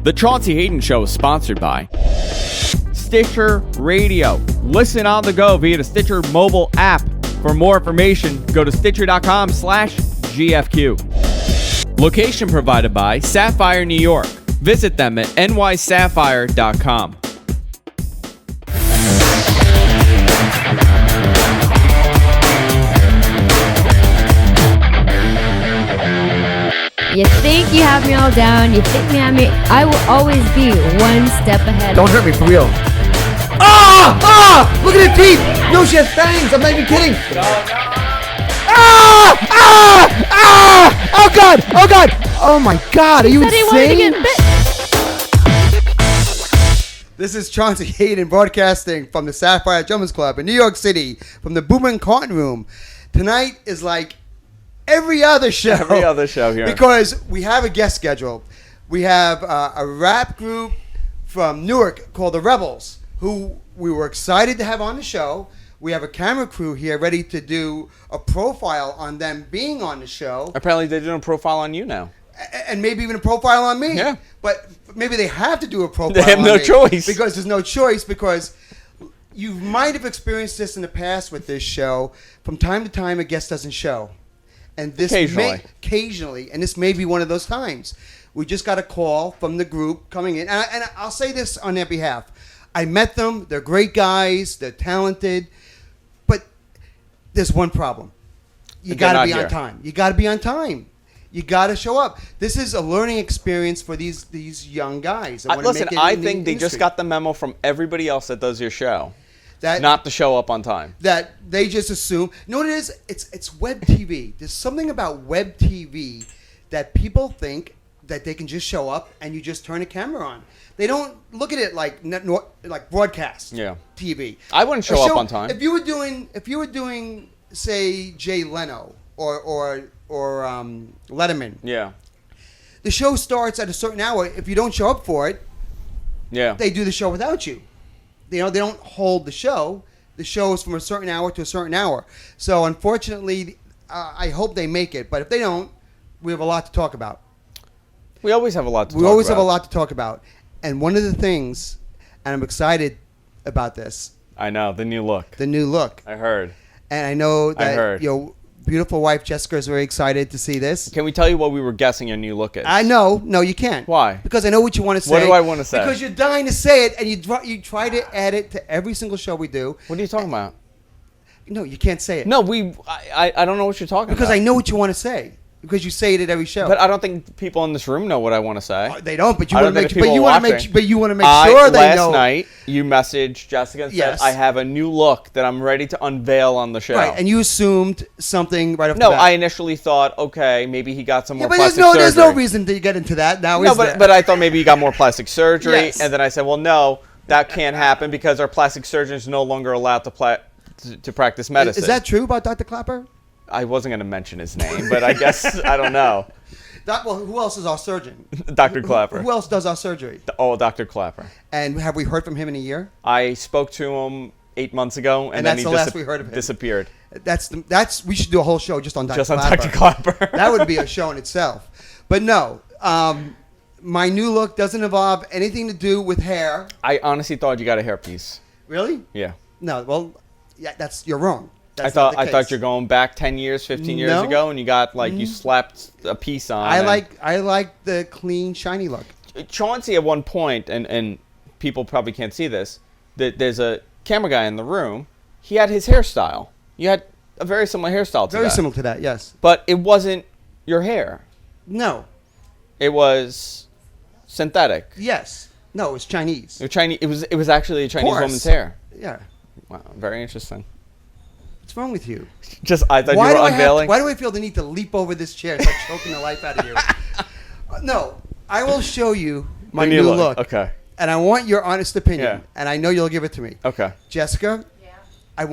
The Chaunce Hayden Show is sponsored by Stitcher Radio. Listen on the go via the Stitcher mobile app. For more information, go to stitcher.com/GFQ. Location provided by Sapphire New York. Visit them at nysapphire.com. You think you have me all down, you think you have me, I will always be one step ahead. Don't hurt me, for real. Ah! Ah! Look at her teeth! No, she has fangs! I'm not even kidding! Ah! Ah! Ah! Oh God! Oh God! Oh my God! Are you insane? This is Chaunce Hayden broadcasting from the Sapphire Gentlemen's Club in New York City from the Boomer and Carton Room. Tonight is like every other show. Every other show here. Because we have a guest scheduled. We have a rap group from Newark called the Rebels, who we were excited to have on the show. We have a camera crew here ready to do a profile on them being on the show. Apparently they're doing a profile on you now. And maybe even a profile on me. Yeah. But maybe they have to do a profile They have on no me choice. Because there's no choice, because you might have experienced this in the past with this show. From time to time, a guest doesn't show. And this occasionally, and this may be one of those times. We just got a call from the group coming in. And I'll say this on their behalf. I met them. They're great guys. They're talented. But there's one problem. You got to be on time. You got to be on time. You got to show up. This is a learning experience for these young guys. Listen, I think they just got the memo from everybody else that does your show. Not to show up on time. That they just assume. You know what it is? It's web TV. There's something about web TV that people think that they can just show up and you just turn a camera on. They don't look at it like broadcast TV. I wouldn't show up on time. If you were doing say Jay Leno or Letterman. Yeah. The show starts at a certain hour. If you don't show up for it, they do the show without you. They don't hold the show. The show is from a certain hour to a certain hour. So unfortunately, I hope they make it. But if they don't, we have a lot to talk about. We always have a lot to talk about. We always have a lot to talk about. And one of the things, and I'm excited about this. I know, the new look. The new look. I heard. And I know that your beautiful wife Jessica is very excited to see this. Can we tell you what we were guessing your new look is? I know. No, you can't. Why? Because I know what you want to say. What do I want to say? Because you're dying to say it, and you try to add it to every single show we do. What are you talking about? No, you can't say it. No, I don't know what you're talking about. Because I know what you want to say. Because you say it at every show. But I don't think people in this room know what I want to say. They don't, but you want to make sure they know. Last night, you messaged Jessica and said, I have a new look that I'm ready to unveil on the show. Right, and you assumed something right off the bat. No, I initially thought, okay, maybe he got some more plastic surgery. But there's no reason to get into that now, is there? But I thought maybe he got more plastic surgery. And then I said, well, no, that can't happen because our plastic surgeon is no longer allowed to practice medicine. Is that true about Dr. Clapper? I wasn't going to mention his name, but I guess, I don't know. Well, who else is our surgeon? Dr. Clapper. Who else does our surgery? Dr. Clapper. And have we heard from him in a year? I spoke to him 8 months ago, and then he last we heard of him. Disappeared. We should do a whole show just on Dr. Clapper. Dr. Clapper. That would be a show in itself. But no, my new look doesn't involve anything to do with hair. I honestly thought you got a hairpiece. Really? Yeah. No, well, you're wrong. I thought you're going back 10 years, 15 years ago, and you got you slapped a piece on. I like the clean, shiny look. Chauncey at one point, and people probably can't see this, that there's a camera guy in the room. He had his hairstyle. You had a very similar hairstyle to that. Very similar to that, yes. But it wasn't your hair. No. It was synthetic. Yes. No, it was Chinese. It was actually a Chinese woman's hair. Yeah. Wow, very interesting. What's wrong with you? I thought you were unveiling. Why do I feel the need to leap over this chair and start choking the life out of you? No, I will show you my new look. Okay. And I want your honest opinion. Yeah. And I know you'll give it to me. Okay. Jessica? Yeah. I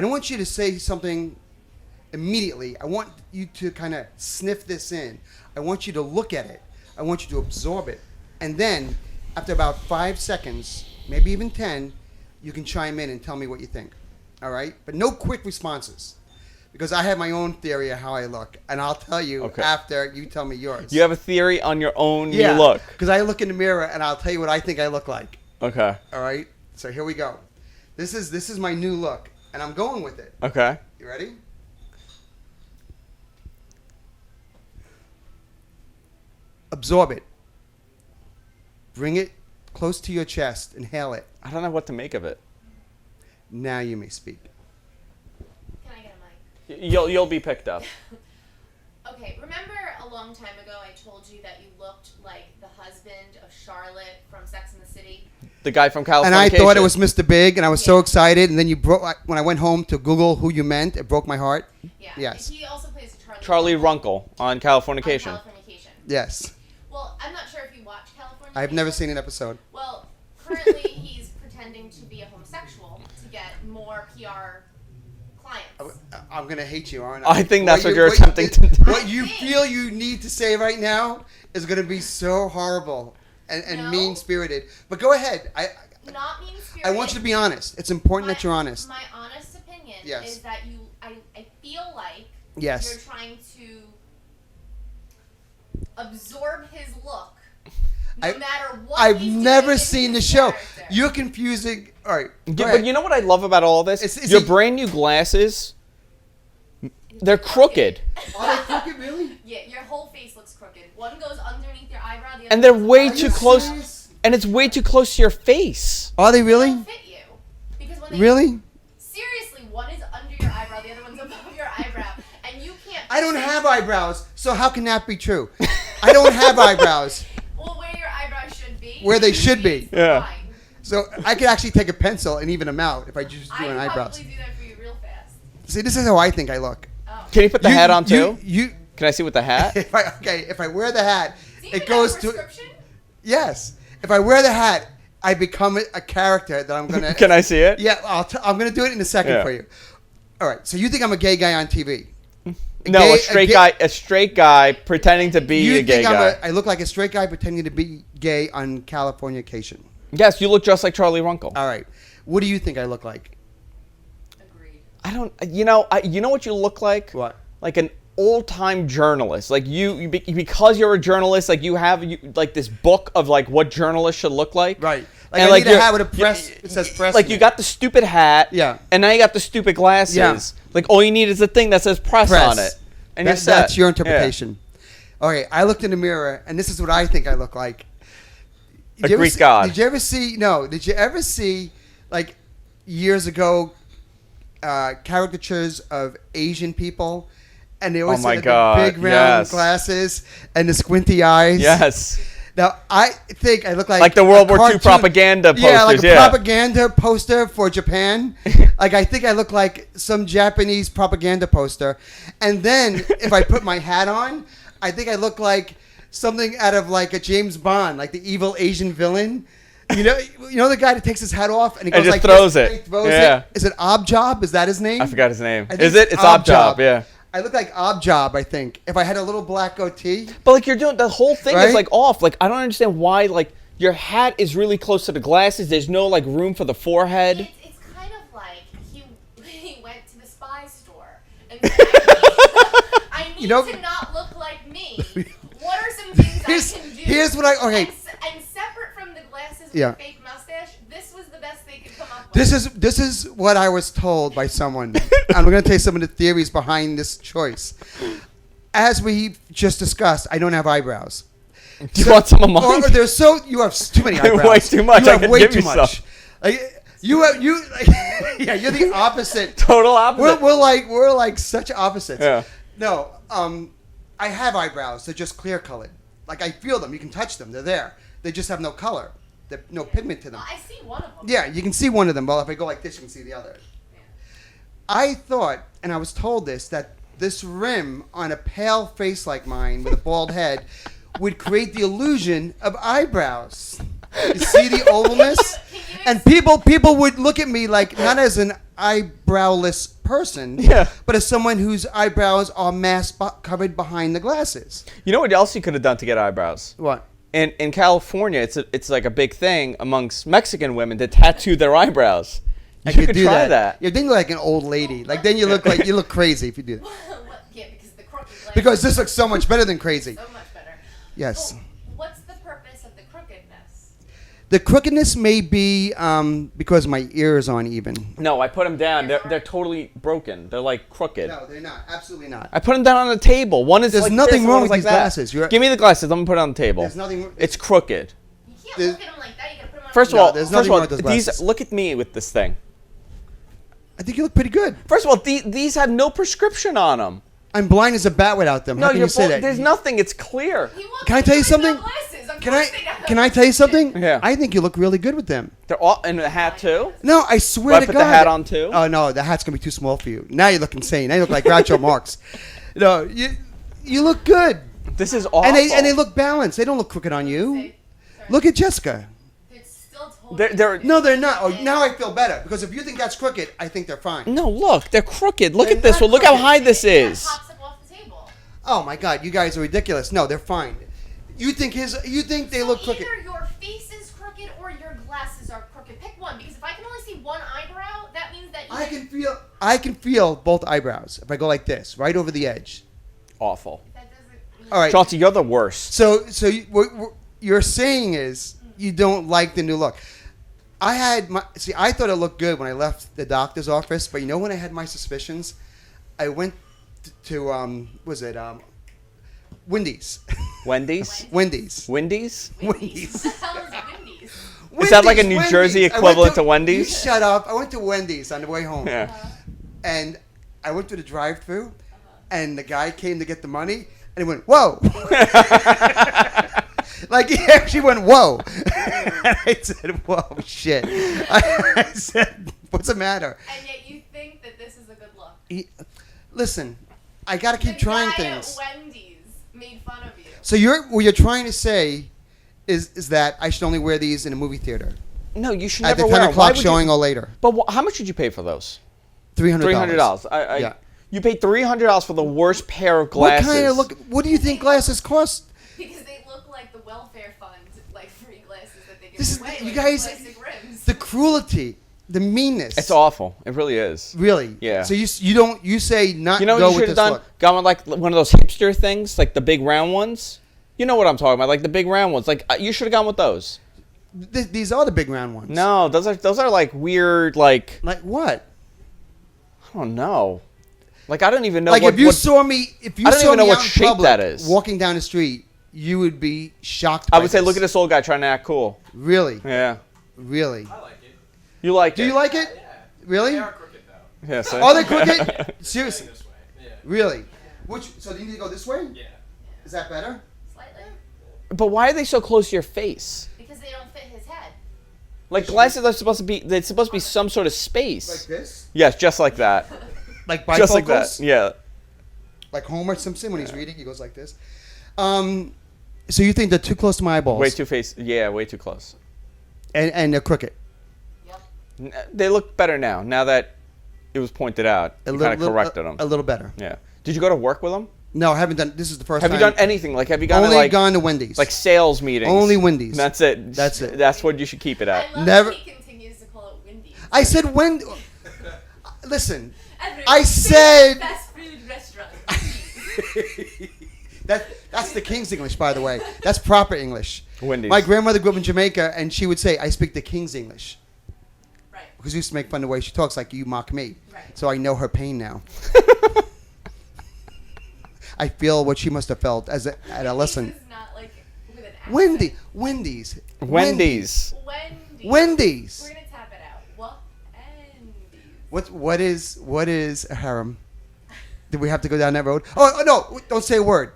don't want you to say something immediately. I want you to kind of sniff this in. I want you to look at it. I want you to absorb it. And then, after about 5 seconds, maybe even 10, you can chime in and tell me what you think. All right? But no quick responses. because I have my own theory of how I look, and I'll tell you after you tell me yours. You have a theory on your own new look. Because I look in the mirror, and I'll tell you what I think I look like. Okay. All right. So here we go. This is my new look, and I'm going with it. Okay. You ready? Absorb it. Bring it close to your chest. Inhale it. I don't know what to make of it. Now you may speak. Can I get a mic? You'll be picked up. Okay, remember a long time ago I told you that you looked like the husband of Charlotte from Sex and the City? The guy from California. And I thought it was Mr. Big, and I was so excited. And then you broke. When I went home to Google who you meant, it broke my heart. Yeah. Yes. He also plays Charlie Runkle on Californication. On Californication. Yes. Well, I'm not sure if you watch Californication. I've never seen an episode. Well, currently he's pretending to be a homosexual to get more PR clients. I'm gonna hate you, aren't I? I think that's what you're attempting to do. What you feel you need to say right now is gonna be so horrible and mean-spirited. But go ahead. Not mean-spirited. I want you to be honest. It's important that you're honest. My honest opinion Yes. is that I feel like Yes. you're trying to absorb his look. No matter what I've he's never doing seen in the his show. character. You're confusing. All right. But you know what I love about all this? Is Your it- brand new glasses, they're crooked. Are they crooked, really? Yeah, your whole face looks crooked. One goes underneath your eyebrow, the other And they're goes way above too your close. serious? And it's way too close to your face. Are they They really? don't fit you. Because when they Really? seriously, one is under your eyebrow, the other one's above your eyebrow, and you can't. I don't have eyebrows, so how can that be true? I don't have eyebrows, Well, where your eyebrows should be. Where they should be. is the Yeah. line. so I could actually take a pencil and even them out if I just do I an can eyebrows. probably do that for you real fast. See, this is how I think I look. Oh. Can you put the hat on too? You. Can I see with the hat? If I wear the hat, Do you it even goes have a to prescription? yes. If I wear the hat, I become a character that I'm gonna. Can I see it? Yeah, I'm gonna do it in a second Yeah. for you. All right. So you think I'm a gay guy on TV? No, a straight guy pretending to be You a gay think guy. I look like a straight guy pretending to be gay on Californication? Yes, you look just like Charlie Runkle. All right. What do you think I look like? Agreed. I don't. You know what you look like? What? Like an old-time journalist. Like because you're a journalist. Like you have like this book of like what journalists should look like. Right. Like And I need a you're- hat with a press. It says press. Like in you it. got the stupid hat. Yeah. And now you got the stupid glasses. Yeah. Like all you need is a thing that says press on it. And you're set. That's your Yeah. interpretation. Okay, I looked in the mirror, and this is what I think I look like. A Greek god. Did you ever see? No. Did you ever see, like, years ago, caricatures of Asian people, and they always Oh my had God, the big round yes. glasses and the squinty eyes? Yes. Now I think I look like the World a War II propaganda Yeah, like a posters, yeah. propaganda poster for Japan. Like I think I look like some Japanese propaganda poster. And then if I put my hat on, I think I look like something out of like a James Bond, like the evil Asian villain. You know the guy that takes his hat off and he goes just like throws this, it. and he throws Yeah. it. Is it Objob? Is that his name? I forgot his name. I think Is it? It's Objob. Yeah. I look like Objob, I think. If I had a little black goatee. But like you're doing the whole thing Right? is like off. Like I don't understand why like your hat is really close to the glasses. There's no like room for the forehead. It's kind of like he went to the spy store and said, I need to not look like me. What are some things I can do? Here's what okay. And separate from the glasses with Yeah. the fake mustache, this was the best they could come up with. This is what I was told by someone. I'm going to tell you some of the theories behind this choice. As we just discussed, I don't have eyebrows. Do you want some of mine? Or there's you have too many eyebrows. Way too much. You I have could way give too you much. some. Like yeah, you're the opposite. Total opposite. We're like such opposites. Yeah. No, I have eyebrows. They're just clear colored. Like I feel them. You can touch them. They're there. They just have no color. There's no pigment to them. Well, I see one of them. Yeah, you can see one of them. Well, if I go like this, you can see the other. I thought, and I was told this, that this rim on a pale face like mine with a bald head would create the illusion of eyebrows. You see the ovalness? And people would look at me like not as an eyebrowless person, Yeah. but as someone whose eyebrows are covered behind the glasses. You know what else you could have done to get eyebrows? What? In California, it's like a big thing amongst Mexican women to tattoo their eyebrows. I You could could do try that. that. Yeah, then you're like an old lady. Like then you look crazy if you do that. Yeah, because the crooked glasses. Because this looks so much better than crazy. So much better. Yes. Well, what's the purpose of the crookedness? The crookedness may be because my ears aren't even. No, I put them down. They're totally broken. They're like crooked. No, they're not. Absolutely not. I put them down on the table. One is There's like nothing this, wrong one is with like these that. glasses. Give me the glasses. I'm gonna put it on the table. There's nothing. It's crooked. You can't There's- look at them like that. You gotta put them on. First of No, all, there's nothing wrong with those these glasses. look at me with this thing. I think you look pretty good. First of all, these have no prescription on them. I'm blind as a bat without them. No, How can you're you say that? there's nothing. It's clear. He looks Can I like tell you he wears no something? glasses. Of Can course they don't. Can I tell you something? Yeah. I think you look really good with them. They're all and the hat too. No, I swear Do I to put God. the hat on too? Oh no, the hat's gonna be too small for you. Now you look insane. Now you look like Groucho Marx. No, you look good, This is awful. and they look balanced. They don't look crooked on you. Sorry. Look at Jessica. It's still totally. They're No, they're not. Oh, now I feel better because if you think that's crooked, I think they're fine. no. Look, they're crooked. Look They're at this not one. Look how crooked. high this is. Pops up off the table. Oh my God, you guys are ridiculous. No, they're fine. You think they look crooked? Either your face is crooked or your glasses are crooked. Pick one, because if I can only see one eyebrow, that means that you. I can feel both eyebrows if I go like this, right over the edge. Awful. That doesn't. All right. Chauncey, you're the worst. So what you're saying is you don't like the new look. I thought it looked good when I left the doctor's office, but you know when I had my suspicions, I went to Wendys. Wendy's. Wendy's. Wendy's. Wendy's. What the hell is Wendys? Is that like a New Wendy's. Jersey I went equivalent to Wendy's? You shut up. I went to Wendy's on the way home. Yeah. And I went to the drive-thru, and the guy came to get the money, and he went, "Whoa!" Like he actually went, "Whoa!" And I said, "Whoa, shit!" I said, "What's the matter?" And yet you think that this is a good look. Listen, I got to keep The trying guy things. At Wendy's made fun of you. So what you're trying to say is that I should only wear these in a movie theater No, you should at never the wear 10 them. Why o'clock would showing you? or later. But how much did you pay for those? $300. $300. Yeah. You paid $300 for the worst pair of glasses. What kind of look? What do you think glasses cost? Because they look like the welfare fund, like free glasses that they give This is away. you like guys. plastic rims. The cruelty, the meanness. It's awful. It really is. Really? Yeah. So you say not You know go what you with should have this done? look. Gone with like one of those hipster things, like the big round ones. You know what I'm talking about, like the big round ones. Like you should have gone with those. These are the big round ones. No, those are like weird, like Like what? I don't know. Like I don't even know. Like what, if you what- saw me, if you I don't saw even know me what out in shape public that is. walking down the street, you would be shocked. I by would say, this. look at this old guy trying to act cool. Really, Yeah, really. I like it. you like Do it? you like it? Yeah. Really? They are crooked though. Yeah, so- Are they crooked? Seriously? This way. Yeah. Really? So do you need to go this way? Yeah. Is that better? Slightly. But why are they so close to your face? Because they don't fit his head. Like glasses are supposed to be. They're supposed to be some sort of space. Like this? Yes, just like that. Like bifocals? Just like that. Yeah. Like Homer Simpson when he's reading, he goes like this. So you think they're too close to my eyeballs? Way too face. Yeah, way too close. And they're crooked. Yep. They look better now. Now that it was pointed out, you kind of corrected them. A little better. Yeah. Did you go to work with them? No, I haven't done. This is the first Have time. you done anything? Like, have you gone Only to like gone to Wendy's. like sales meetings? Only Wendy's. That's it. That's it. That's what you should keep it at. I love Never- that he continues to call it Wendy's. I said Wendy. Listen, Every I big said- fast food restaurant. that's the King's English, by the way. That's proper English. Wendy's. My grandmother grew up in Jamaica, and she would say, "I speak the King's English," Right. because we used to make fun of the way she talks, like you mock me. Right. So I know her pain now. I feel what she must have felt at a lesson. This is not like with an accent. Wendy's. Wendy's. Wendy's. Wendy's. We're gonna tap it out. Wendy's. What is a harem? Do we have to go down that road? Oh no! Don't say a word.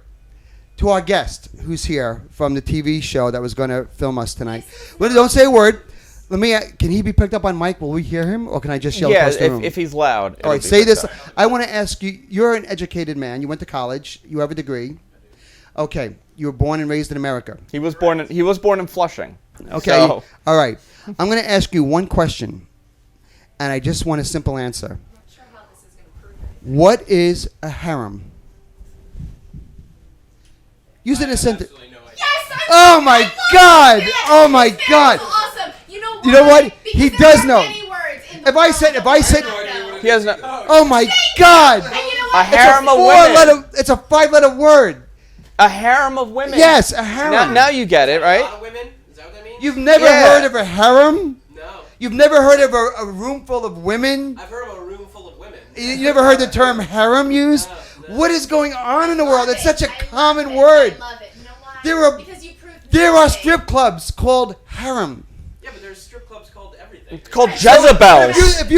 To our guest who's here from the TV show that was going to film us tonight. Well, don't say a word. Can he be picked up on mic? Will we hear him, or can I just yell Yeah, across the room? if he's loud. All right, it'll be say picked this. up. I want to ask you. You're an educated man. You went to college. You have a degree. Okay, you were born and raised in America. He was born in Flushing. Okay. So, All right. I'm going to ask you one question, and I just want a simple answer. I'm not sure how this is gonna prove it. What is a harem? Use it in a sentence. Absolutely no idea. Yes, Oh my God! Oh my God! Awesome. You know You know what? Because He there does aren't know. Many words in If I said, He has no. oh my God, And you know A what? harem of women. it's a 5-letter word. A harem of women. Yes, a harem. Now you get it, A lot right? of women? Is that what that means? You've never Yeah. heard of a harem? No. You've never heard of a room full of women? I've heard of a room full of women. You never heard the term harem used? No. What is going on in the world? It's such a I love common it. word. I love it. You know why? Because you proved There are nothing. strip clubs called harem. Yeah, but there's strip clubs called everything. It's called Jezebels. If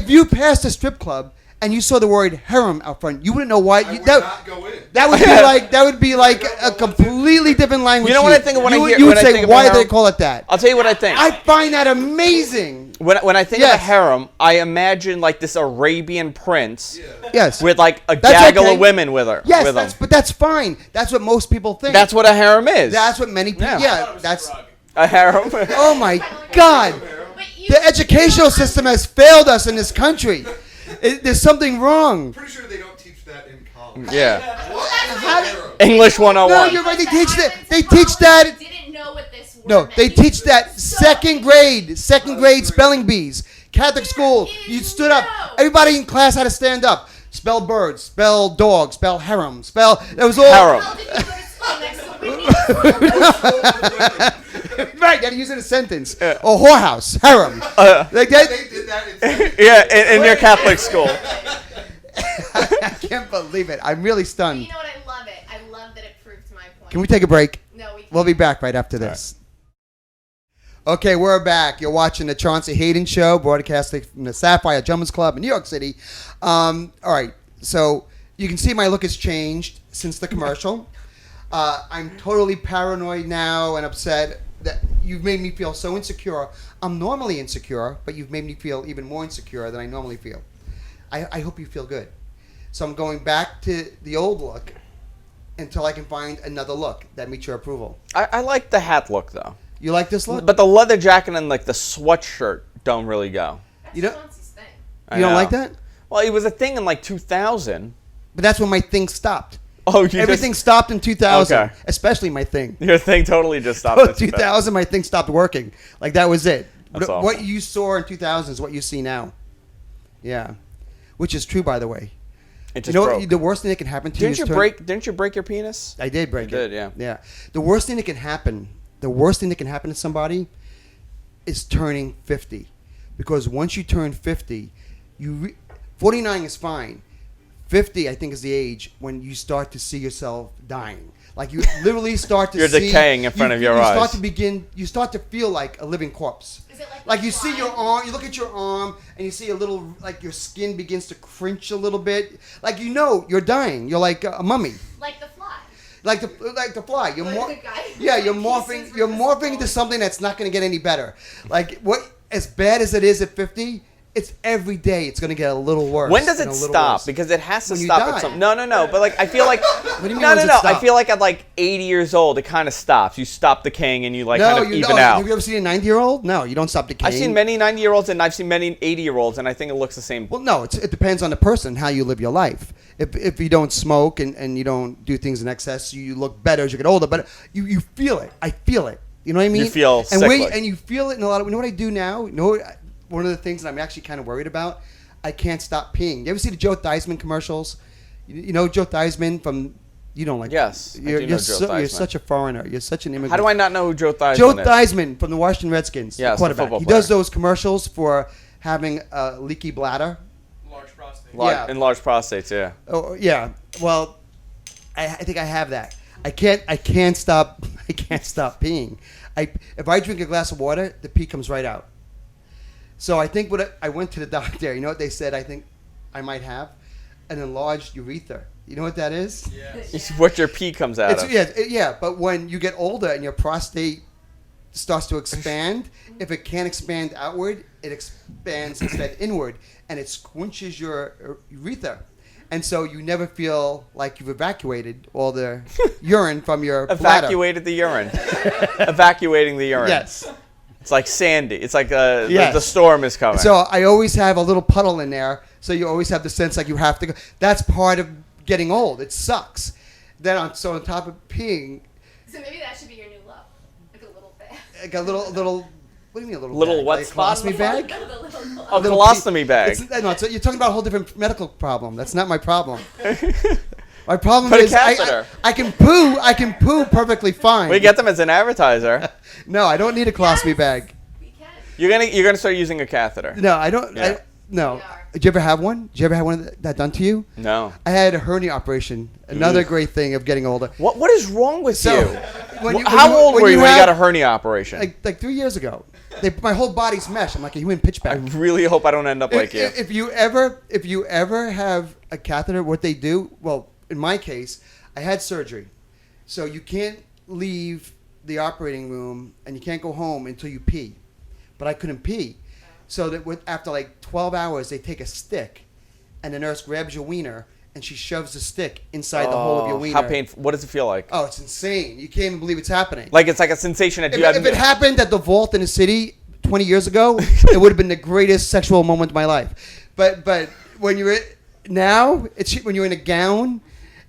you passed a strip club and you saw the word harem out front, you wouldn't know why. I would not go in. That would be like a completely different language. You know what I think of when I hear- You would when I say, think of why a do they harem? call it that? I'll tell you what I think. I find that amazing. When I think of a Yes. harem, I imagine like this Arabian prince Yes. with like a That's gaggle okay. of women with her. Yes, with him. but that's fine. That's what most people think. That's what a harem is. That's what many people. Yeah. Yeah, that's. A harem. Oh my God. But you- The educational system has failed us in this country. There's something wrong. Pretty sure they don't teach that in college. Yeah. What? How- English No, 101. you're right. They I teach went that. to They college teach that. and didn't know what this word No, meant. they You teach that so second grade spelling bees. Catholic school. You stood up. No. Everybody in class had to stand up. Spell bird. Spell dog. Spell harem. Spell. It was all. Harem. How did you go to school next to Wendys? Right. You had to use it in a sentence. Or whorehouse. Harem. Like that. They did that in Yeah, in your Catholic school. I can't believe it. I'm really You stunned. know what? I love it. I love that it proved my point. Can we take a break? No, we can't. We'll be back right after this. Okay, we're back. You're watching the Chaunce Hayden Show, broadcasting from the Sapphire Jumpers Club in New York City. All right, so you can see my look has changed since the commercial. I'm totally paranoid now and upset that you've made me feel so insecure. I'm normally insecure, but you've made me feel even more insecure than I normally feel. I hope you feel good. So I'm going back to the old look until I can find another look that meets your approval. I like the hat look though. You like this look? But the leather jacket and like the sweatshirt don't really go. That's You don't- Chauncey's thing. I You don't know. like that? Well, it was a thing in like 2000. But that's when my thing stopped. Oh, you Everything stopped in 2000, Okay. especially my thing. Your thing totally just stopped. at 2000, my thing stopped working. Like that was it. That's What awful. you saw in 2000 is what you see now. Yeah, which is true, by the way. It You just know broke. what, the worst thing that can happen to Didn't you you is break? Didn't you break your penis? I did break You it. did, yeah. Yeah. The worst thing that can happen. The worst thing that can happen to somebody is turning 50, because once you turn 50, 49 is fine. 50, I think, is the age when you start to see yourself dying. Like you literally start to You're see... decaying in front of your eyes. You start to feel like a living corpse. Is it like Like the you see fly? your arm, you look at your arm, and you see a little, like your skin begins to cringe a little bit. Like you know you're dying. You're like a mummy. Like the fly. Like the fly. You're Like more, the guy who yeah, you're pieces morphing. with You're the morphing skull. into something that's not going to get any better. Like what, as bad as it is at 50, it's every day. It's going to get a little worse. When does and it a little stop? worse. Because it has to When you stop die. at some. No. But like I feel like. do you mean, no. when does it I stop? feel like at like 80 years old, it kind of stops. You stop decaying and you like kind of you even don't. out. Have you ever seen a 90-year-old? No, you don't stop decaying. I've seen many 90-year-olds and I've seen many 80-year-olds, and I think it looks the same. Well, no, it depends on the person, how you live your life. If you don't smoke and you don't do things in excess, you look better as you get older. But you feel it. I feel it. You know what I mean? You feel and sickly. and you feel it in a lot of. You know what I do now? You know, one of the things that I'm actually kind of worried about. I can't stop peeing. You ever see the Joe Theismann commercials? You know Joe Theismann from. You don't like. Yes, I You're, do know you're, Joe you're Theismann. such a foreigner. You're such an immigrant. How do I not know who Joe Theismann Joe is? Theismann from the Washington Redskins, Yes, the the quarterback. football He does player. those commercials for having a leaky bladder. Large prostate. Yeah. Enlarged prostates, yeah. Oh yeah. Well, I think I have that. I can't stop. I can't stop peeing. If I drink a glass of water, the pee comes right out. So I think I went to the doctor. You know what they said? I think I might have an enlarged urethra. You know what that is? Yes. It's what your pee comes out of. Yeah. But when you get older and your prostate starts to expand, if it can't expand outward, it expands instead inward, and it squinches your urethra. And so you never feel like you've evacuated all the urine from your bladder. Evacuated the urine. Evacuating the urine. Yes. It's like Sandy. It's like Yes. the storm is coming. So I always have a little puddle in there, so you always have the sense like you have to go. That's part of getting old. It sucks. Then on top of peeing, So maybe that should be your new love. Like a little bit. like a little What do you mean a Little bag? what Like a spot? colostomy bag? A colostomy bag. No, you're talking about a whole different medical problem. That's not my problem. My problem Put a is catheter. I can poo. I can poo perfectly fine. We get them as an advertiser. No, I don't need a colostomy bag. We can. You're gonna start using a catheter. No, I don't. Yeah. No. We are. Did you ever have one? Did you ever have one of that done to you? No. I had a hernia operation. Another Oof. great thing of getting older. What is wrong with So, you? when you- How when you- old when were you when you have- got a hernia operation? Like 3 years ago. My whole body's mesh. I'm like a human pitchback. I really hope I don't end up like you. If you ever have a catheter, what they do, well, in my case, I had surgery. So you can't leave the operating room and you can't go home until you pee. But I couldn't pee. So that after like 12 hours, they take a stick and the nurse grabs your wiener and she shoves the stick inside the hole of your wiener. How painful? What does it feel like? Oh, it's insane. You can't even believe it's happening. Like it's like a sensation that If, you have. if it happened at the vault in the city 20 years ago, it would have been the greatest sexual moment of my life. But when you're now, it's when you're in a gown,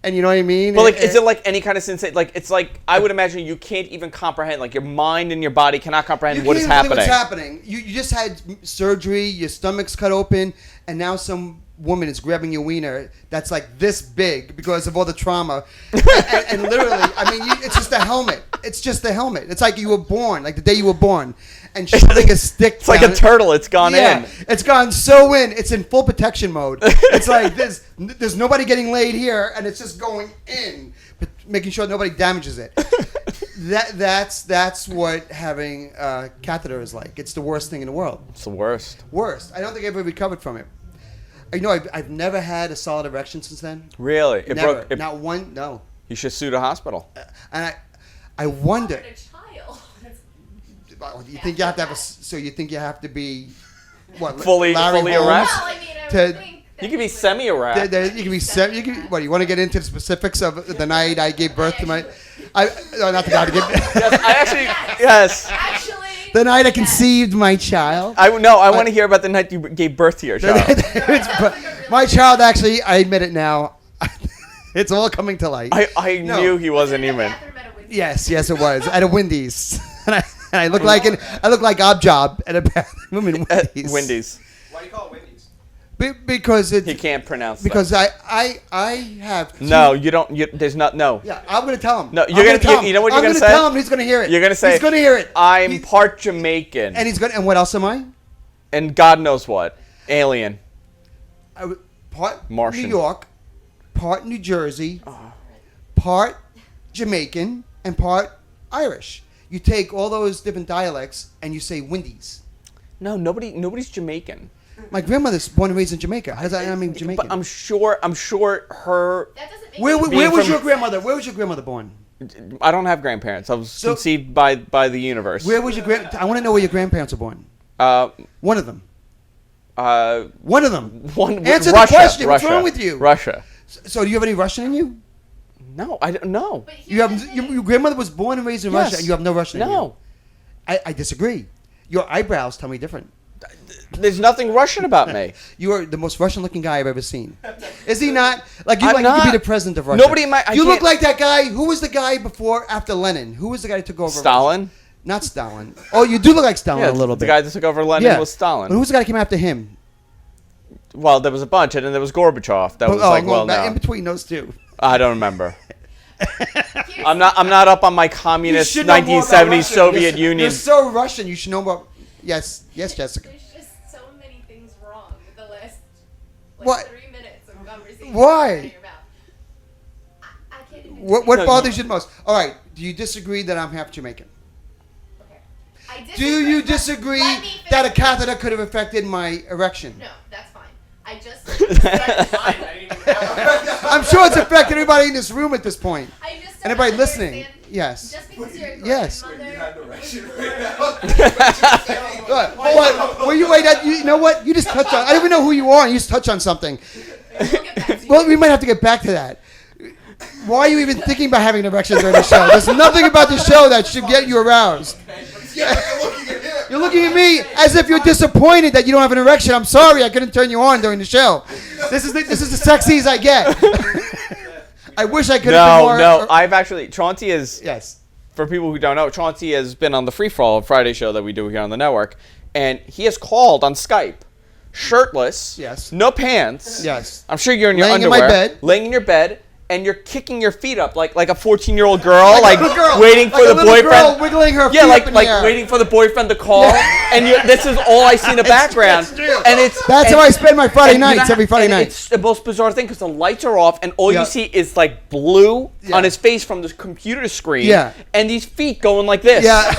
and you know what I mean. But like, is it like any kind of sensation? Like it's like I would imagine you can't even comprehend. Like your mind and your body cannot comprehend what is happening. What's happening? You just had surgery. Your stomach's cut open, and now some woman is grabbing your wiener that's like this big because of all the trauma, and literally, I mean, it's just a helmet. It's just the helmet. It's like you were born, like the day you were born, and shoving a stick. It's like a turtle. It's gone in. It's gone so in. It's in full protection mode. It's like there's nobody getting laid here, and it's just going in, but making sure nobody damages it. That's what having a catheter is like. It's the worst thing in the world. It's the worst. Worst. I don't think I've ever recovered from it. You know, I've never had a solid erection since then. Really? It Never. broke. Not one. No. You should sue the hospital. And I wonder. Offered a child. You think you have to have a? So you think you have to be what? Fully Holmes? erect? Well, I mean, I To- would think that You could be would- semi-erect. You can be. You can. What? You want to get into the specifics of the night I gave birth to my? Not the guy to give. Yes, I actually. Yes. Actually. The night I conceived my child. I want to hear about the night you gave birth to your child. My child, actually, I admit it now. It's all coming to light. I No. knew he wasn't Was it in the human. bathroom at a Wendys? Yes, it was at a Wendy's, and I look like Objob at a bathroom in Wendy's. Wendy's. Why do you call it Wendys? Because it's He can't pronounce that. because I have two, No, you don't. There's not. No. Yeah, I'm gonna tell him. No, I'm you're gonna- tell him. you know what you're I'm gonna say? tell him. He's gonna hear it. You're gonna say. He's gonna hear it. I'm He's- part Jamaican, and he's gonna. And what else am I? and God knows what. Alien. Part Martian. New York, part New Jersey, part Jamaican, and part Irish. You take all those different dialects and you say Wendys. No, nobody's Jamaican. My grandmother's born and raised in Jamaica. How does that mean Jamaican? But I'm sure her. That doesn't make Where any Being was from- your grandmother? Where was your grandmother born? I don't have grandparents. I was So- conceived by the universe. Where was your I want to know where your grandparents were born. One of them. One of them. One. Answer Russia, the question. What's Russia, wrong with you? Russia. So do you have any Russian in you? No, I don't know. But here's You have the thing. your grandmother was born and raised in Yes. Russia, and you have no Russian in you. No, I disagree. Your eyebrows tell me different. there's nothing Russian about me. You are the most Russian-looking guy I've ever seen. Is he not? Like you, I'm like you could not. be the president of Russia. Nobody in my- I You look can't- like that guy. Who was the guy after Lenin? Who was the guy who took over? Stalin. Not Stalin. Oh, you do look like Stalin Yeah, a little the bit. guy that took over Lenin was Stalin. And who's the guy that came after him? Well, there was a bunch, and then there was Gorbachev. That was like well in known. between those two. I don't remember. Here's I'm not up on my communist You should know more about 1970s Russia. Soviet You're Union. so Russian. You should know about. Yes, Jessica. There's just so many things wrong with the last What? 3 minutes of conversation. Why? out of your mouth. I can't even. What No, bothers you the most? All right. Do you disagree that I'm half Jamaican? Okay. I Do disagree. you Let- disagree let me that a finish. catheter could have affected my erection? No, that's fine. I just. That's fine. I didn't even have I'm sure it's affected everybody in this room at this point. I just And don't everybody listening. understand- Yes. Just because you're a Yes. grandmother. You had erection right now. What? Well, you know what? You just touched on. I don't even know who you are. And you just touched on something. We'll get back to you. Well, we might have to get back to that. Why are you even thinking about having an erection during the show? There's nothing about the show that should get you aroused. Yeah, you're looking at him. You're looking at me as if you're disappointed that you don't have an erection. I'm sorry, I couldn't turn you on during the show. This is as sexy as I get. I wish I could have been more. No. I've actually Chaunce is Yes. for people who don't know, Chauncey has been on the Free For All Friday show that we do here on the network, and he has called on Skype, shirtless, Yes. no pants. Yes. I'm sure you're in your Laying in my underwear, bed. laying in your bed, and you're kicking your feet up like a 14-year-old girl, like little girl. waiting for Like a the little boyfriend. girl wiggling her Yeah, feet like up in the air. waiting for the boyfriend to call, and this is all I see in the background, it's true. and it's That's and- how I spend my Friday and you nights, know, every Friday and night. It's the most bizarre thing because the lights are off, and all Yeah. you see is like blue Yeah. on his face from the computer screen. Yeah. And these feet going like this. Yeah,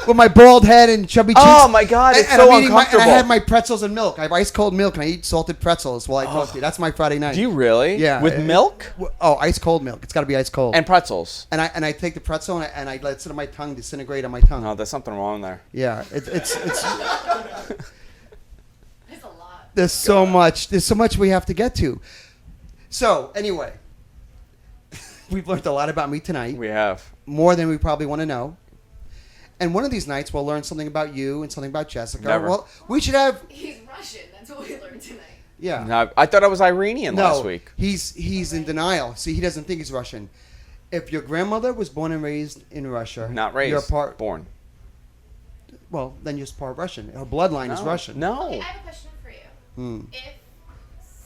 with my bald head and chubby cheeks. Oh my God, it's and so I'm eating uncomfortable. and I have my pretzels and milk. I have ice cold milk, and I eat salted pretzels while I talk to you. That's my Friday night. Do you really? Yeah. With milk Oh, ice cold milk. It's got to be ice cold. and pretzels. And I take the pretzel and I let it sit on my tongue, disintegrate on my tongue. No, there's something wrong there. Yeah, it's There's a lot. there's so much we have to get to. So anyway, we've learned a lot about me tonight, We have. more than we probably want to know. And one of these nights we'll learn something about you and something about Jessica. Never. Well, we should have He's Russian. That's what we learned tonight. yeah. No, I thought I was Iranian No, last week. he's in denial. See, he doesn't think he's Russian. If your grandmother was born and raised in Russia, Not raised. you're part. Born. Well, then you're part Russian. Her bloodline is No. Russian. No. Okay, I have a question for you. Hmm. If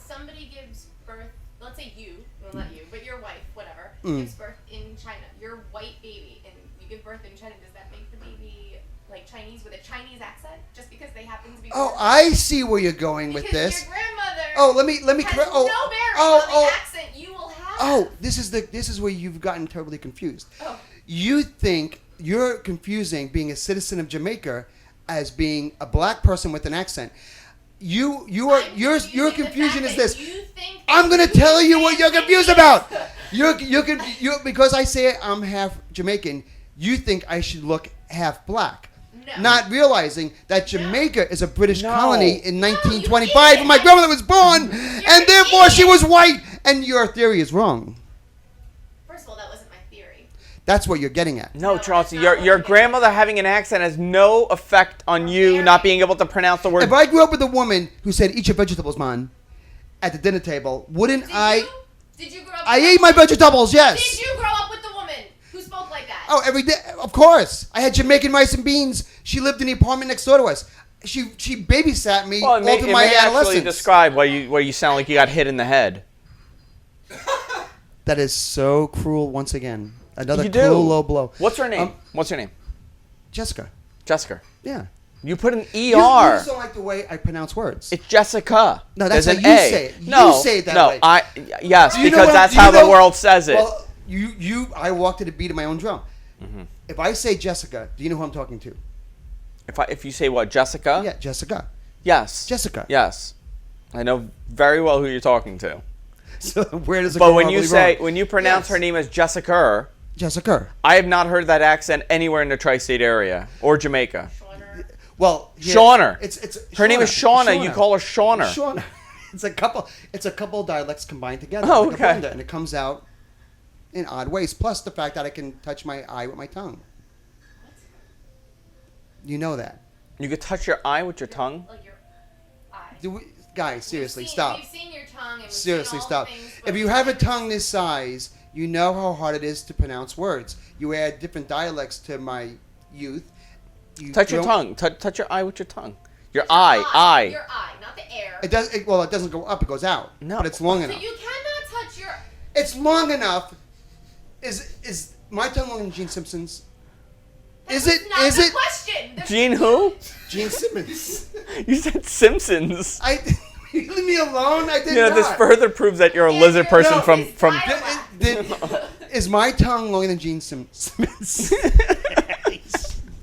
somebody gives birth, let's say you, well not you, but your wife, whatever, Mm. gives birth in China, your white baby, and you give birth in China, does that make the baby like Chinese with a Chinese accent just because they happen to be? Oh, born- I see where you're going with because this. your grandmother. Oh, let me has correct. no Oh, bearing oh, on oh. the accent you will have. Oh, this is where you've gotten terribly confused. Oh. You think you're confusing being a citizen of Jamaica as being a black person with an accent. Your I'm confusion the is fact this. that you think I'm gonna that tell you what think you're that confused he about. is- You because I say I'm half Jamaican. You think I should look half black. No. Not realizing that Jamaica is a British No. colony in No, you 1925 when my idiot. grandmother was born, and an therefore she idiot. was white. And your theory is wrong. First of all, that wasn't my theory. That's what you're getting at. No, No, Chauncey, that's not your what it grandmother having an accent has no effect on you Very. not being able to pronounce the word. If I grew up with a woman who said "Eat your vegetables, man," at the dinner table, wouldn't Did you grow up? I with ate a my woman- vegetables. Yes. Did you grow up with the woman who spoke like that? Oh, every day, of course. I had Jamaican rice and beans. She lived in the apartment next door to us. She babysat me Well, all it may, through it my may actually adolescence. describe why you sound like you got hit in the head. That is so cruel. Once again, another You do. cruel low blow. What's her name? Um, What's her name? Jessica. Jessica. Yeah. You put an ER. You just don't like the way I pronounce words. It's Jessica. No, that's There's how an you A. say it. You No, say it that no, way. yes, Do you know because what- that's do you how the know- world says it. Well, I walk to the beat of my own drum. Mm-hmm. If I say Jessica, do you know who I'm talking to? If you say what, Jessica? Yeah, Jessica. Yes. Jessica. Yes. I know very well who you're talking to. So where does it But go when you horribly say wrong? when you pronounce Yes. her name as Jessica, Jessica. I have not heard that accent anywhere in the tri-state area or Jamaica. Shorter. Well, here- Shauner. It's Her name is Shauna. You call her Shauner. Shauna. It's a couple dialects combined together. Oh, like a okay. blender, and it comes out in odd ways. Plus the fact that I can touch my eye with my tongue. You know that. You could touch your eye with your tongue. Like your eye. Guys, seriously, We've seen- stop. We've seen your tongue. And we've Seriously, seen all stop. the things, If but you we've have a never- tongue this size, you know how hard it is to pronounce words. You add different dialects to my youth. Touch your don't- tongue. Touch your eye with your tongue. Your Your eye. Your eye, not the air. It does. It doesn't go up. It goes out. No. But it's long So enough. you cannot touch your. It's long enough. Is my tongue longer than Gene Simpson's? Is That's it? not Is the it? question. Gene who? Gene Simmons. You said Simpsons. You leave me alone. I did You know, not. this further proves that you're a Yeah, lizard you're- person No, from it's from. dialect. Is my tongue longer than Gene Simmons?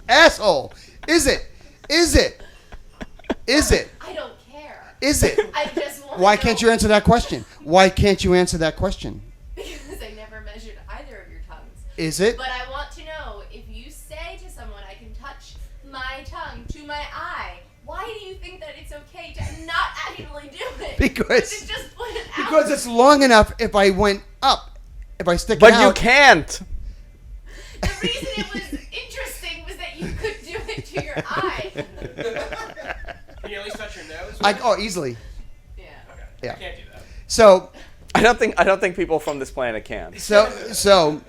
Asshole. Is it? Is it? Is it? I don't care. Is it? I just want. Why can't you answer that question? Why can't you answer that question? Because I never measured either of your tongues. Is it? But I want to know if you say to someone, "I can touch my tongue to my eye." Why do you think that it's okay to not actually do it? Because- to just put it out. Because it's long enough if I went up. If I stick But it you out. can't. The reason it was interesting was that you could do it to your eye. Can you at least touch your nose? Easily. Yeah. Okay. Yeah. I can't do that. So I don't think people from this planet can. So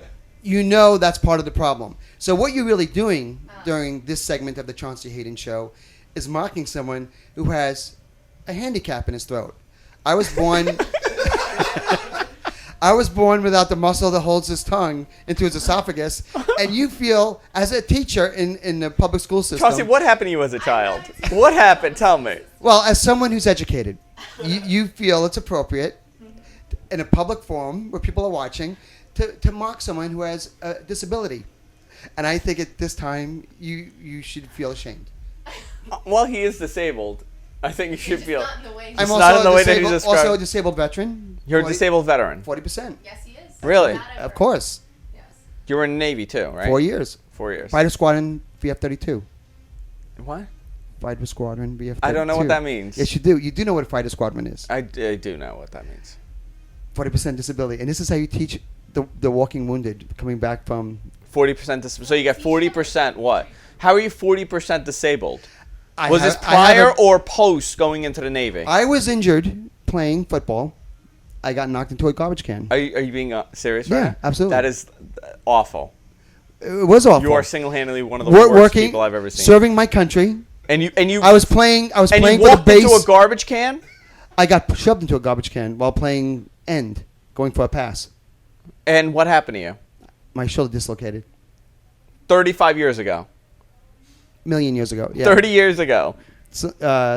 you know that's part of the problem. So what you're really doing during this segment of the Chaunce Hayden Show is mocking someone who has a handicap in his throat. I was born without the muscle that holds his tongue into his esophagus, and you feel, as a teacher in the public school system... Chauncey, what happened to you as a child? What happened? Tell me. Well, as someone who's educated, you feel it's appropriate in a public forum where people are watching to mock someone who has a disability. And I think at this time, you should feel ashamed. Well, he is disabled. I think you should feel... Not in the way I'm not in the way that you described. also a disabled veteran. You're a disabled veteran. 40%. Yes, he is. Really? Not ever. Of course. Yes. You were in the Navy too, right? 4 years. 4 years. Fighter Squadron VF-32. What? Fighter Squadron VF-32. I don't know what that means. Yes, you do. You do know what a Fighter Squadron is. I do know what that means. 40% disability. And this is how you teach the walking wounded coming back from... 40% so you got 40% what? How are you 40% disabled? I Was have- this I have prior a- or post going into the Navy? I was injured playing football. I got knocked into a garbage can. Are you being serious right Yeah, now? absolutely. That is awful. It was awful. You are single-handedly one of the worst working, people I've ever seen. serving my country. And you I was playing and for you the walked base. into a garbage can? I got shoved into a garbage can while playing end, going for a pass. And what happened to you? My shoulder dislocated. 35 years ago. Million years ago. Yeah. 30 years ago. So,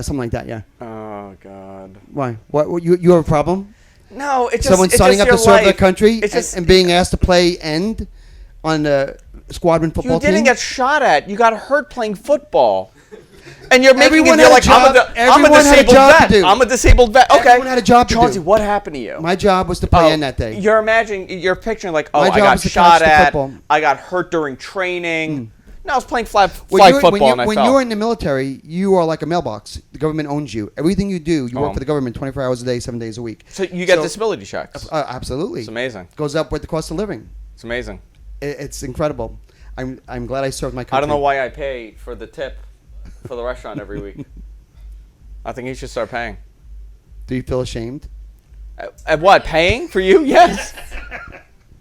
something like that. Yeah. Oh God. Why? What? You have a problem? No, it's just Someone it's signing just up to your serve their life. country It's just, and being asked to play end on the squadron football you didn't team. get shot at. You got hurt playing football. And you're making Everyone it feel had a like job- I'm a everyone had a disabled job to vet. do. I'm a disabled vet. Okay. Everyone had a job to Chauncey, do. what happened to you? My job was to play end that day. You're picturing like, oh, My I job got was to shot catch the at. football. I got hurt during training. No, I was playing flag When football and I when fell. you're in the military, you are like a mailbox. The government owns you. Everything you do, you work for the government 24 hours a day, 7 days a week. So you get disability checks. Absolutely. It's amazing. Goes up with the cost of living. It's amazing. It's incredible. I'm glad I served my country. I don't know why I pay for the tip for the restaurant every week. I think he should start paying. Do you feel ashamed? At what? Paying for you? Yes.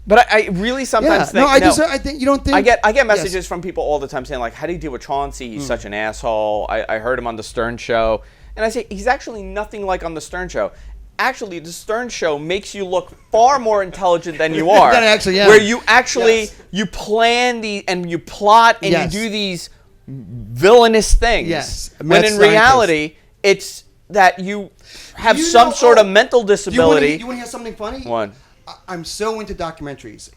But I really sometimes think. No, I think you don't think. I get messages Yes. from people all the time saying like, "How do you deal with Chauncey? He's such an asshole." I heard him on the Stern Show, and I say he's actually nothing like on the Stern Show. Actually, the Stern Show makes you look far more intelligent than you are. Than I actually am. Where you actually Yes. you plan and you plot and Yes. you do these villainous things. Yes. When Mad in scientist. reality, it's that you have You some know- sort of mental disability. You want to hear something funny? What? I'm so into documentaries,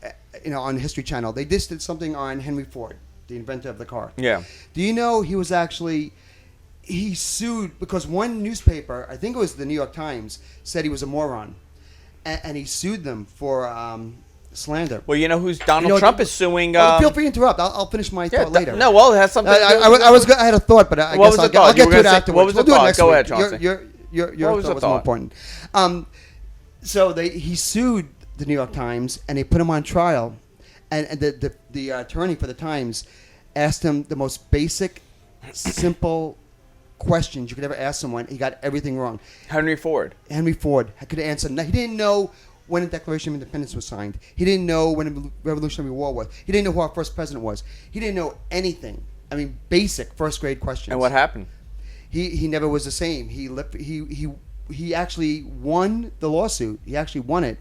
on the History Channel. They just did something on Henry Ford, the inventor of the car. Yeah. Do you know he sued because one newspaper, I think it was the New York Times, said he was a moron, and he sued them for slander. Well, you know who's Donald Trump is suing. Feel free to interrupt. I'll finish my thought later. No, well, it has something. to do I had a thought, but I What guess was the I'll thought? get You were to it gonna say- afterwards. what was the We'll do it thought? next Go week. ahead, Chauncey. Your What was thought the was thought? more important. So he sued the New York Times, and they put him on trial. And the attorney for the Times asked him the most basic, simple questions you could ever ask someone. He got everything wrong. Henry Ford. Henry Ford could answer. He didn't know when the Declaration of Independence was signed. He didn't know when the Revolutionary War was. He didn't know who our first president was. He didn't know anything. I mean, basic first grade questions. And what happened? He never was the same. He actually won the lawsuit. He actually won it,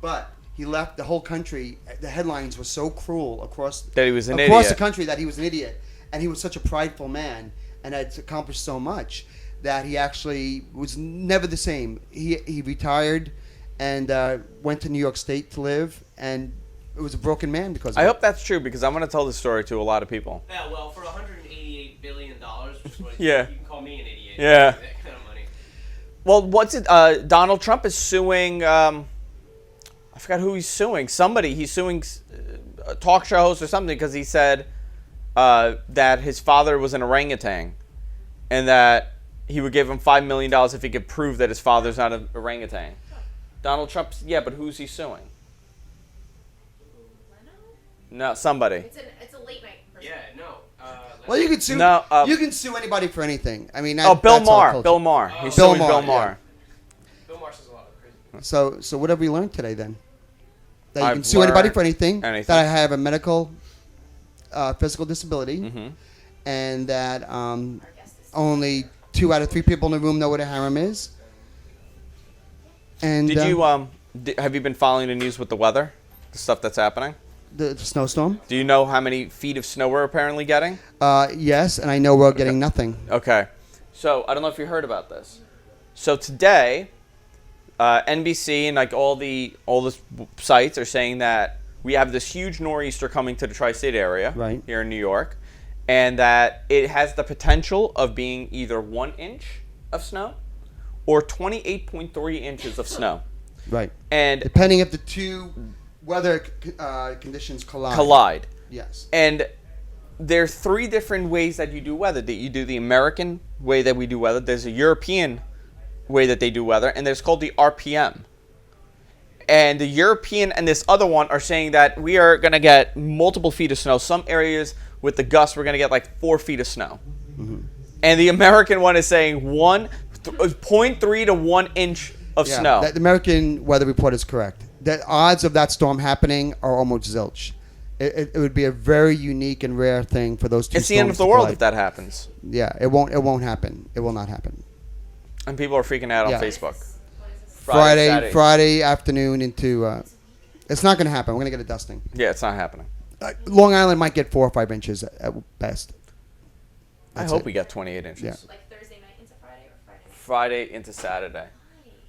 but he left the whole country. The headlines were so cruel across That he was an across idiot. the country that he was an idiot, and he was such a prideful man and had accomplished so much that he actually was never the same. He retired and went to New York State to live, and it was a broken man because of I it. hope that's true because I'm going to tell this story to a lot of people. Yeah, well, for $188 billion, which is what Yeah. you can call me an idiot. Yeah. That kind of money. Well, what's it? Donald Trump is suing. I forgot who he's suing. Somebody. He's suing a talk show host or something because he said that his father was an orangutan, and that he would give him $5 million if he could prove that his father's not an orangutan. Donald Trump's. Yeah, but who's he suing? No, somebody. It's a late night person. Yeah, no. Well, you can sue. No, you can sue anybody for anything. I mean, Oh, Bill that's our Maher. culture. Bill Maher. He's Bill suing Maher, Bill yeah. Maher. Bill Maher says a lot of crazy things. So what have we learned today then? that you can I've sue anybody learned for anything. anything. That I have a medical, physical disability, Mm-hmm. and that only 2 out of 3 people in the room know what a harem is. And Did you have you been following the news with the weather, the stuff that's happening? the snowstorm? Do you know how many feet of snow we're apparently getting? Yes, and I know we're getting nothing. Okay. So I don't know if you heard about this. So today, NBC and like all the sites are saying that we have this huge nor'easter coming to the tri-state area here in New York, and that it has the potential of being either 1 inch of snow or 28.3 inches of snow. Right. And depending if the two weather conditions collide. Collide. Yes. And there are 3 different ways that you do weather. That you do the American way that we do weather. There's a European way that they do weather, and there's called the RPM. And the European and this other one are saying that we are going to get multiple feet of snow. Some areas with the gusts, we're going to get like 4 feet of snow. Mm-hmm. And the American one is saying 0.3 to 1 inch of snow. The American weather report is correct. The odds of that storm happening are almost zilch. It would be a very unique and rare thing for those two. It's the end of the world if that happens. Yeah, it won't happen. It will not happen. And people are freaking out on Facebook. Friday afternoon into. It's not going to happen. We're going to get a dusting. Yeah, it's not happening. Long Island might get 4 or 5 inches at best. I hope we get 28 inches. Yeah. Like Thursday night into Friday or Friday? Friday into Saturday.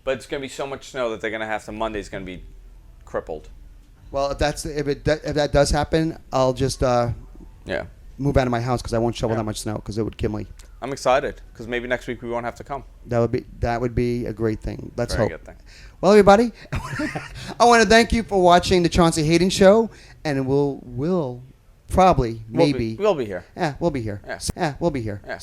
But it's going to be so much snow that they're going to have to. Monday's going to be crippled. Well, if that does happen, I'll just move out of my house because I won't shovel that much snow because it would kill me. I'm excited because maybe next week we won't have to come. That would be a great thing. Let's Very hope. Good thing. Well, everybody, I want to thank you for watching the Chaunce Hayden Show, and we'll probably maybe we'll be here. Yeah, we'll be here. Yeah. Yeah, we'll be here. Yeah.